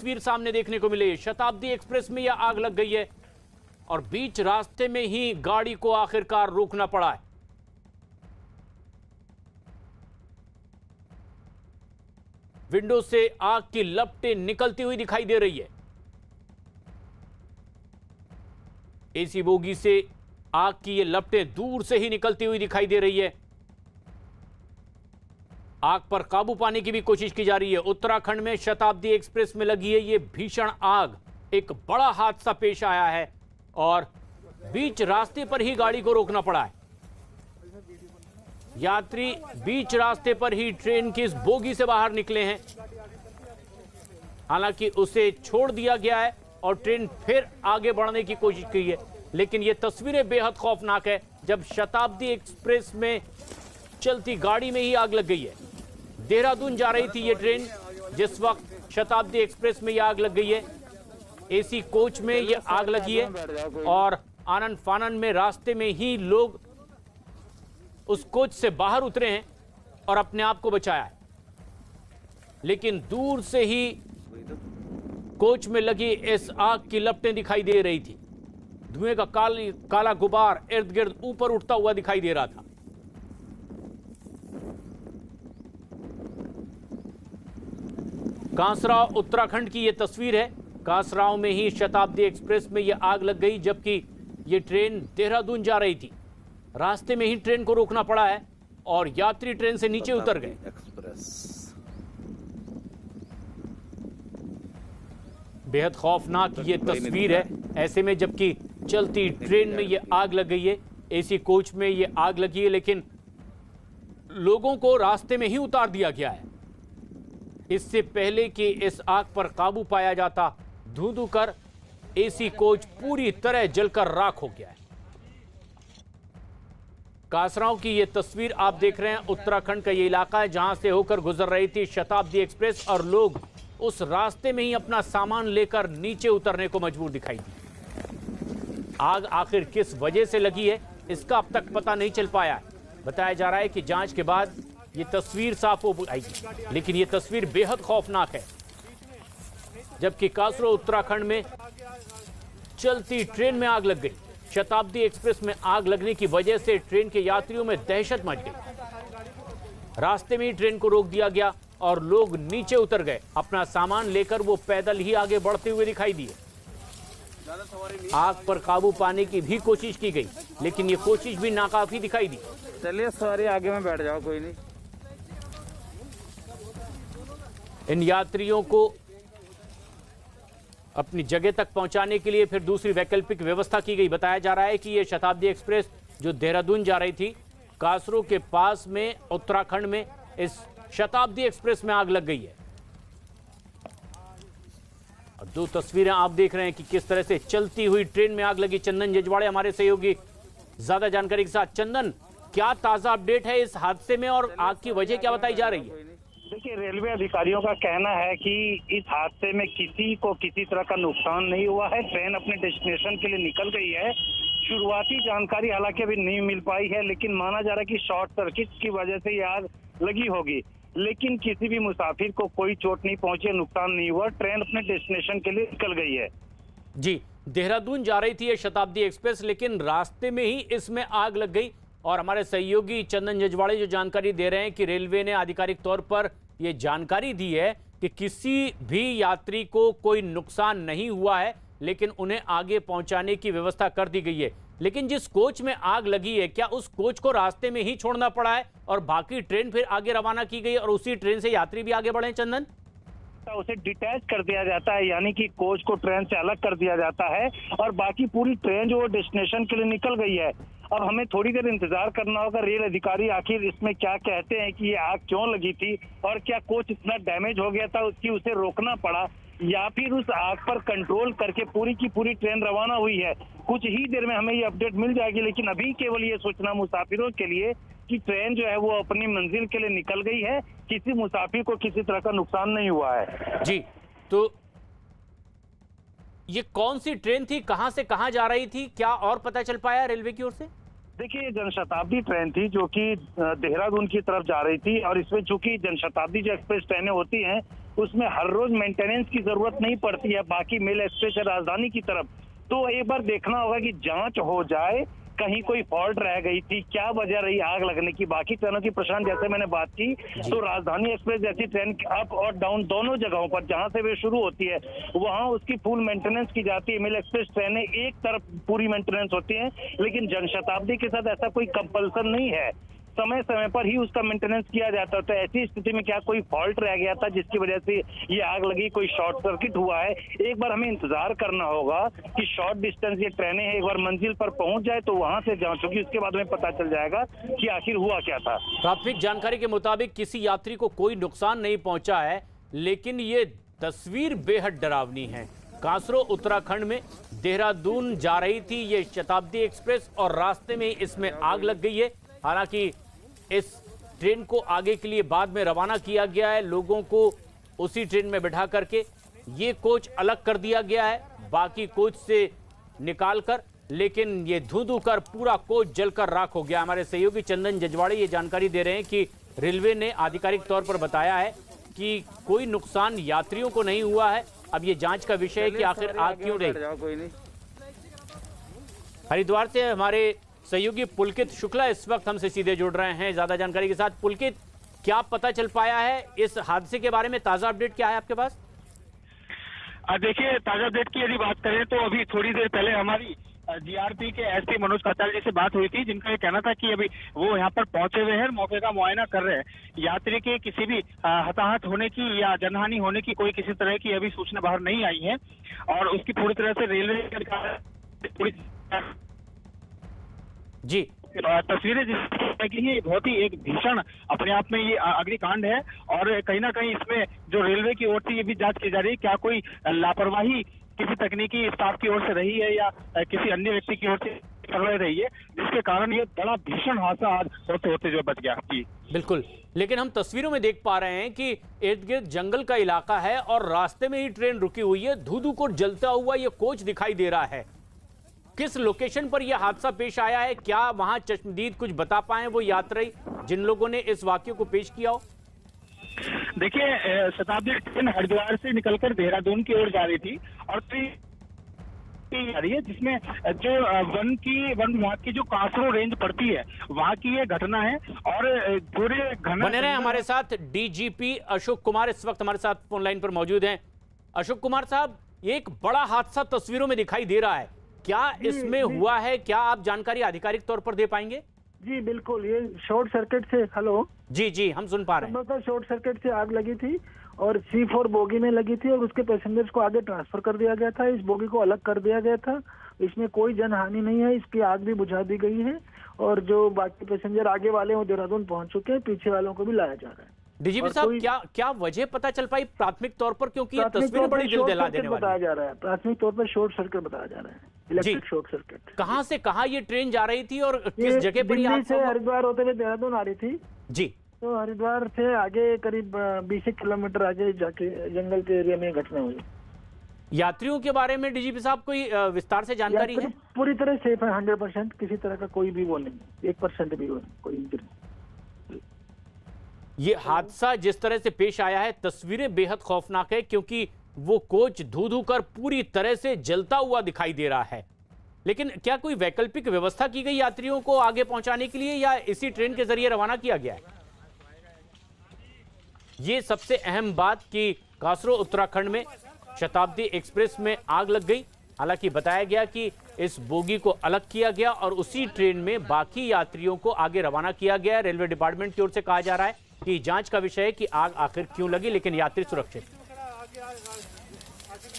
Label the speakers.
Speaker 1: तस्वीर सामने देखने को मिली। शताब्दी एक्सप्रेस में यह आग लग गई है और बीच रास्ते में ही गाड़ी को आखिरकार रोकना पड़ा है। विंडो से आग की लपटें निकलती हुई दिखाई दे रही है। एसी बोगी से आग की ये लपटें दूर से ही निकलती हुई दिखाई दे रही है। आग पर काबू पाने की भी कोशिश की जा रही है। उत्तराखंड में शताब्दी एक्सप्रेस में लगी है ये भीषण आग। एक बड़ा हादसा पेश आया है और बीच रास्ते पर ही गाड़ी को रोकना पड़ा है। यात्री बीच रास्ते पर ही ट्रेन की इस बोगी से बाहर निकले हैं। हालांकि उसे छोड़ दिया गया है और ट्रेन फिर आगे बढ़ने की कोशिश की है, लेकिन ये तस्वीरें बेहद खौफनाक है जब शताब्दी एक्सप्रेस में चलती गाड़ी में ही आग लग गई है। देहरादून जा रही थी ये ट्रेन जिस वक्त शताब्दी एक्सप्रेस में ये आग लग गई है। एसी कोच में ये आग लगी है और आनन फानन में रास्ते में ही लोग उस कोच से बाहर उतरे हैं और अपने आप को बचाया है, लेकिन दूर से ही कोच में लगी इस आग की लपटें दिखाई दे रही थी। धुएं का काला गुबार इर्द गिर्द ऊपर उठता हुआ दिखाई दे रहा था। कांसरा उत्तराखंड की यह तस्वीर है। कांसराओं में ही शताब्दी एक्सप्रेस में यह आग लग गई जबकि यह ट्रेन देहरादून जा रही थी। रास्ते में ही ट्रेन को रोकना पड़ा है और यात्री ट्रेन से नीचे उतर गए। बेहद खौफनाक ये तस्वीर है। ऐसे में जबकि चलती ट्रेन में ये आग लग गई है, एसी कोच में ये आग लगी है, लेकिन लोगों को रास्ते में ही उतार दिया गया है। इससे पहले कि इस आग पर काबू पाया जाता, धुंधु कर एसी कोच पूरी तरह जलकर राख हो गया है। कांसराओं की ये तस्वीर आप देख रहे हैं। उत्तराखंड का ये इलाका है जहां से होकर गुजर रही थी शताब्दी एक्सप्रेस और लोग उस रास्ते में ही अपना सामान लेकर नीचे उतरने को मजबूर दिखाई दी। आग आखिर किस वजह से लगी है इसका अब तक पता नहीं चल पाया है। बताया जा रहा है कि जांच के बाद ये तस्वीर साफ हो आएगी, लेकिन ये तस्वीर बेहद खौफनाक है। जबकि कांसरा उत्तराखंड में चलती ट्रेन में आग लग गई। शताब्दी एक्सप्रेस में आग लगने की वजह से ट्रेन के यात्रियों में दहशत मच गई। रास्ते में ही ट्रेन को रोक दिया गया और लोग नीचे उतर गए। अपना सामान लेकर वो पैदल ही आगे बढ़ते हुए दिखाई दिए। आग पर काबू पाने की भी कोशिश की गई, लेकिन ये कोशिश भी नाकाफी दिखाई दी।
Speaker 2: चलिए सवारी आगे में बैठ जाओ, कोई नहीं।
Speaker 1: इन यात्रियों को अपनी जगह तक पहुंचाने के लिए फिर दूसरी वैकल्पिक व्यवस्था की गई। बताया जा रहा है कि यह शताब्दी एक्सप्रेस जो देहरादून जा रही थी, कांसरो के पास में उत्तराखंड में इस शताब्दी एक्सप्रेस में आग लग गई है। और दो तस्वीरें आप देख रहे हैं कि किस तरह से चलती हुई ट्रेन में आग लगी। चंदन जजवाड़े हमारे सहयोगी ज्यादा जानकारी के साथ। चंदन, क्या ताजा अपडेट है इस हादसे में और आग की वजह क्या बताई जा रही है?
Speaker 3: देखिए, रेलवे अधिकारियों का कहना है कि इस हादसे में किसी को किसी तरह का नुकसान नहीं हुआ है। ट्रेन अपने डेस्टिनेशन के लिए निकल गई है। शुरुआती जानकारी हालांकि अभी नहीं मिल पाई है, लेकिन माना जा रहा है कि शॉर्ट सर्किट की वजह से ये आग लगी होगी, लेकिन किसी भी मुसाफिर को कोई चोट नहीं पहुंची, नुकसान नहीं हुआ। ट्रेन अपने डेस्टिनेशन के लिए निकल गई है।
Speaker 1: जी, देहरादून जा रही थी ये शताब्दी एक्सप्रेस, लेकिन रास्ते में ही इसमें आग लग गई। और हमारे सहयोगी चंदन जजवाड़े जो जानकारी दे रहे हैं कि रेलवे ने आधिकारिक तौर पर यह जानकारी दी है कि किसी भी यात्री को कोई नुकसान नहीं हुआ है, लेकिन उन्हें आगे पहुंचाने की व्यवस्था कर दी गई है। लेकिन जिस कोच में आग लगी है, क्या उस कोच को रास्ते में ही छोड़ना पड़ा है और बाकी ट्रेन फिर आगे रवाना की गई और उसी ट्रेन से यात्री भी आगे बढ़े? चंदन,
Speaker 3: उसे डिटैच कर दिया जाता है, यानी कि कोच को ट्रेन से अलग कर दिया जाता है और बाकी पूरी ट्रेन जो डेस्टिनेशन के लिए निकल गई है। अब हमें थोड़ी देर इंतजार करना होगा, रेल अधिकारी आखिर इसमें क्या कहते हैं कि ये आग क्यों लगी थी और क्या कोच इतना डैमेज हो गया था कि उसे रोकना पड़ा, या फिर उस आग पर कंट्रोल करके पूरी की पूरी ट्रेन रवाना हुई है। कुछ ही देर में हमें ये अपडेट मिल जाएगी, लेकिन अभी केवल ये सूचना मुसाफिरों के लिए कि ट्रेन जो है वो अपनी मंजिल के लिए निकल गई है। किसी मुसाफिर को किसी तरह का नुकसान नहीं हुआ है।
Speaker 1: जी, तो ये कौन सी ट्रेन थी, कहां से कहां जा रही थी, क्या और पता चल पाया रेलवे की ओर से?
Speaker 3: देखिए, ये जनशताब्दी ट्रेन थी जो कि देहरादून की तरफ जा रही थी और इसमें चूंकि जनशताब्दी जो एक्सप्रेस ट्रेनें होती हैं उसमें हर रोज मेंटेनेंस की जरूरत नहीं पड़ती है बाकी मेल एक्सप्रेस या राजधानी की तरफ। तो एक बार देखना होगा कि जांच हो जाए, कहीं कोई फॉल्ट रह गई थी, क्या वजह रही आग लगने की। बाकी ट्रेनों की प्रशांत जैसे मैंने बात की, तो राजधानी एक्सप्रेस जैसी ट्रेन अप और डाउन दोनों जगहों पर जहां से वे शुरू होती है वहां उसकी फुल मेंटेनेंस की जाती है। मेल एक्सप्रेस ट्रेनें एक तरफ पूरी मेंटेनेंस होती है, लेकिन जनशताब्दी के साथ ऐसा कोई कंपल्सन नहीं है, समय समय पर ही उसका मेंटेनेंस किया जाता है। तो ऐसी स्थिति में क्या कोई फॉल्ट रह गया था जिसकी वजह से ये आग लगी, कोई शॉर्ट सर्किट हुआ है? एक बार हमें इंतजार करना होगा कि शॉर्ट डिस्टेंस ये ट्रेनें हैं, एक बार मंजिल पर पहुंच जाए तो वहां से जांच होगी, उसके बाद हमें पता चल जाएगा कि आखिर हुआ क्या था।
Speaker 1: प्राथमिक जानकारी के मुताबिक किसी यात्री को कोई नुकसान नहीं पहुंचा है, लेकिन ये तस्वीर बेहद डरावनी है। कांसरो उत्तराखंड में देहरादून जा रही थी ये शताब्दी एक्सप्रेस और रास्ते में इसमें आग लग गई है। हालांकि इस ट्रेन को आगे के लिए बाद में रवाना किया गया है, लोगों को उसी ट्रेन में बिठा करके ये कोच अलग कर दिया गया है बाकी कोच से निकालकर, लेकिन ये धुंध कर पूरा कोच जलकर राख हो गया। हमारे सहयोगी चंदन जजवाड़े ये जानकारी दे रहे हैं कि रेलवे ने आधिकारिक तौर पर बताया है कि कोई नुकसान यात्रियों को नहीं हुआ है। अब ये जांच का विषय है कि आखिर आग क्यों रही। हरिद्वार से हमारे सहयोगी पुलकित शुक्ला इस वक्त हमसे सीधे जुड़ रहे हैं ज्यादा जानकारी के साथ। पुलकित, क्या पता चल पाया है इस हादसे के बारे में? ताजा अपडेट क्या है आपके पास?
Speaker 4: देखिए, ताजा अपडेट की यदि बात करें तो अभी थोड़ी देर पहले हमारी जीआरपी के एसपी मनोज खताल जी से बात हुई थी, जिनका ये कहना था कि अभी वो यहाँ पर पहुंचे हुए हैं, मौके का मुआयना कर रहे हैं। यात्री के किसी भी हताहत होने की या जनहानि होने की कोई किसी तरह की अभी सूचना बाहर नहीं आई है और उसकी पूरी तरह से रेलवे जी तस्वीरें जिसकी कि ये बहुत ही एक भीषण अपने आप में ये अग्निकांड है और कहीं ना कहीं इसमें जो रेलवे की ओर से ये भी जांच की जा रही है क्या कोई लापरवाही किसी तकनीकी स्टाफ की ओर से रही है या किसी अन्य व्यक्ति की ओर से कर रही है, जिसके कारण ये बड़ा भीषण हादसा आज होते होते जो बच गया। जी
Speaker 1: बिल्कुल, लेकिन हम तस्वीरों में देख पा रहे हैं कि इर्द गिर्द जंगल का इलाका है और रास्ते में ही ट्रेन रुकी हुई है, धू को जलता हुआ ये कोच दिखाई दे रहा है। किस लोकेशन पर यह हादसा पेश आया है? क्या वहां चश्मदीद कुछ बता पाए वो यात्री जिन लोगों ने इस वाक्य को पेश किया हो?
Speaker 4: देखिए, शताब्दी ट्रेन हरिद्वार से निकलकर देहरादून की ओर जा रही थी और जा रही है, जिसमें जो वन विभाग की जो कांसरो रेंज पड़ती है वहां की ये घटना है और पूरे घना
Speaker 1: बने रहे हमारे साथ डीजीपी अशोक कुमार इस वक्त हमारे साथ फोन लाइन पर मौजूद हैं। अशोक कुमार साहब, ये एक बड़ा हादसा तस्वीरों में दिखाई दे रहा है, क्या इसमें हुआ है? क्या आप जानकारी आधिकारिक तौर पर दे पाएंगे?
Speaker 5: जी बिल्कुल, ये शॉर्ट सर्किट से हेलो
Speaker 1: जी हम सुन पा रहे हैं।
Speaker 5: शॉर्ट सर्किट से आग लगी थी और C4 बोगी में लगी थी और उसके पैसेंजर्स को आगे ट्रांसफर कर दिया गया था, इस बोगी को अलग कर दिया गया था। इसमें कोई जनहानि नहीं है, इसकी आग भी बुझा दी गई है और जो बाकी पैसेंजर आगे वाले वो देहरादून पहुंच चुके हैं, पीछे वालों को भी लाया जा रहा है।
Speaker 1: डीजीपी साहब, क्या वजह पता चल पाई प्राथमिक तौर पर, क्योंकि ये तस्वीर बड़ी दिल दहला देने वाली
Speaker 5: बताया जा रहा है। प्राथमिक तौर पर शॉर्ट सर्किट बताया जा रहा है, इलेक्ट्रिक शॉर्ट सर्किट।
Speaker 1: कहां से कहां ये ट्रेन जा रही थी और किस जगह पर?
Speaker 5: दिल्ली से हरिद्वार होते हुए देहरादून आ रही थी
Speaker 1: जी,
Speaker 5: तो हरिद्वार से आगे करीब 20 किलोमीटर आगे जाके जंगल के एरिया में घटना हुई।
Speaker 1: यात्रियों के बारे में डीजीपी साहब कोई विस्तार से जानकारी है?
Speaker 5: पूरी तरह सेफ है, 100%, किसी तरह का कोई भी वो नहीं, 1% भी वो कोई इंजरी।
Speaker 1: ये हादसा जिस तरह से पेश आया है, तस्वीरें बेहद खौफनाक है, क्योंकि वो कोच धू कर पूरी तरह से जलता हुआ दिखाई दे रहा है। लेकिन क्या कोई वैकल्पिक व्यवस्था की गई यात्रियों को आगे पहुंचाने के लिए या इसी ट्रेन के जरिए रवाना किया गया है? ये सबसे अहम बात कि कांसरो उत्तराखंड में शताब्दी एक्सप्रेस में आग लग गई। हालांकि बताया गया कि इस बोगी को अलग किया गया और उसी ट्रेन में बाकी यात्रियों को आगे रवाना किया गया। रेलवे डिपार्टमेंट की ओर से कहा जा रहा है कि जांच का विषय है कि आग आखिर क्यों लगी, लेकिन यात्री सुरक्षित।